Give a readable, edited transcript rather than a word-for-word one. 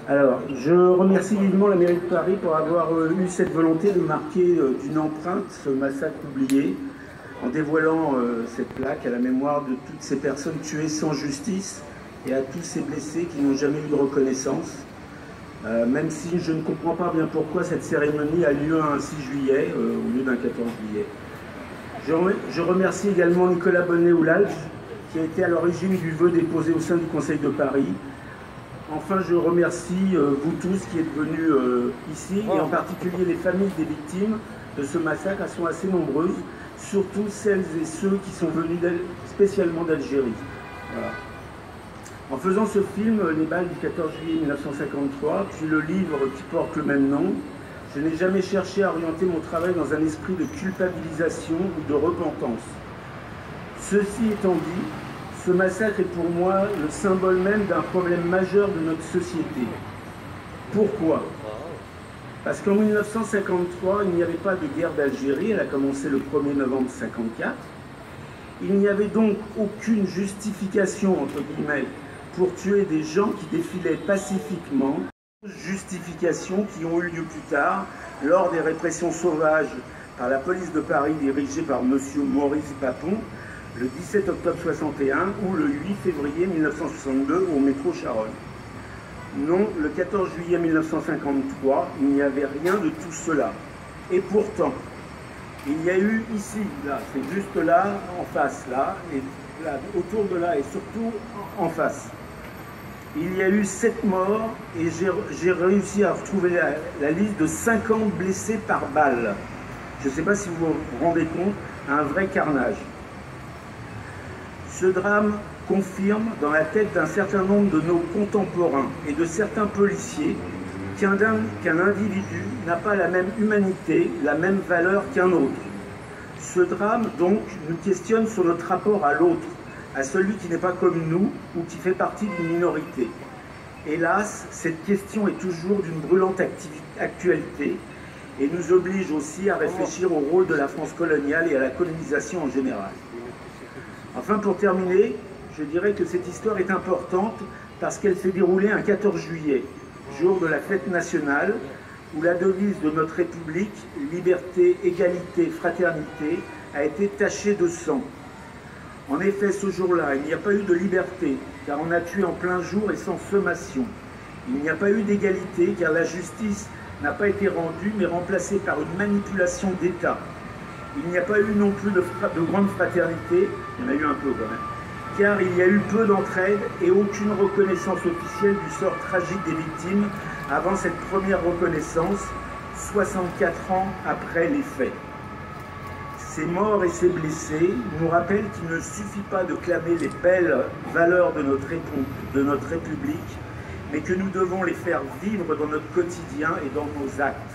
Alors, je remercie vivement la mairie de Paris pour avoir eu cette volonté de marquer d'une empreinte ce massacre oublié, en dévoilant cette plaque à la mémoire de toutes ces personnes tuées sans justice et à tous ces blessés qui n'ont jamais eu de reconnaissance. Même si je ne comprends pas bien pourquoi cette cérémonie a lieu un 6 juillet au lieu d'un 14 juillet. Je remercie également Nicolas Bonnet-Oulalge, qui a été à l'origine du vœu déposé au sein du Conseil de Paris. Enfin, je remercie vous tous qui êtes venus ici, et en particulier les familles des victimes de ce massacre. Elles sont assez nombreuses, surtout celles et ceux qui sont venus spécialement d'Algérie. Voilà. En faisant ce film, Les balles du 14 juillet 1953, puis le livre qui porte le même nom, je n'ai jamais cherché à orienter mon travail dans un esprit de culpabilisation ou de repentance. Ceci étant dit, ce massacre est pour moi le symbole même d'un problème majeur de notre société. Pourquoi? Parce qu'en 1953, il n'y avait pas de guerre d'Algérie, elle a commencé le 1er novembre 1954. Il n'y avait donc aucune justification, entre guillemets, pour tuer des gens qui défilaient pacifiquement, justifications qui ont eu lieu plus tard, lors des répressions sauvages par la police de Paris dirigée par M. Maurice Papon, le 17 octobre 61 ou le 8 février 1962 au métro Charonne. Non, le 14 juillet 1953, il n'y avait rien de tout cela. Et pourtant, il y a eu ici, là, c'est juste là, en face, là, et là, autour de là, et surtout en face. Il y a eu 7 morts, et j'ai réussi à retrouver la liste de 50 blessés par balle. Je ne sais pas si vous vous rendez compte, un vrai carnage. Ce drame confirme dans la tête d'un certain nombre de nos contemporains et de certains policiers qu'un individu n'a pas la même humanité, la même valeur qu'un autre. Ce drame, donc, nous questionne sur notre rapport à l'autre, à celui qui n'est pas comme nous ou qui fait partie d'une minorité. Hélas, cette question est toujours d'une brûlante actualité et nous oblige aussi à réfléchir au rôle de la France coloniale et à la colonisation en général. Enfin, pour terminer, je dirais que cette histoire est importante parce qu'elle s'est déroulée un 14 juillet, jour de la fête nationale, où la devise de notre République, liberté, égalité, fraternité, a été tachée de sang. En effet, ce jour-là, il n'y a pas eu de liberté, car on a tué en plein jour et sans sommation. Il n'y a pas eu d'égalité, car la justice n'a pas été rendue, mais remplacée par une manipulation d'État. Il n'y a pas eu non plus de grande fraternité, il y en a eu un peu quand même, car il y a eu peu d'entraide et aucune reconnaissance officielle du sort tragique des victimes avant cette première reconnaissance, 64 ans après les faits. Ces morts et ces blessés nous rappellent qu'il ne suffit pas de clamer les belles valeurs de notre République, mais que nous devons les faire vivre dans notre quotidien et dans nos actes.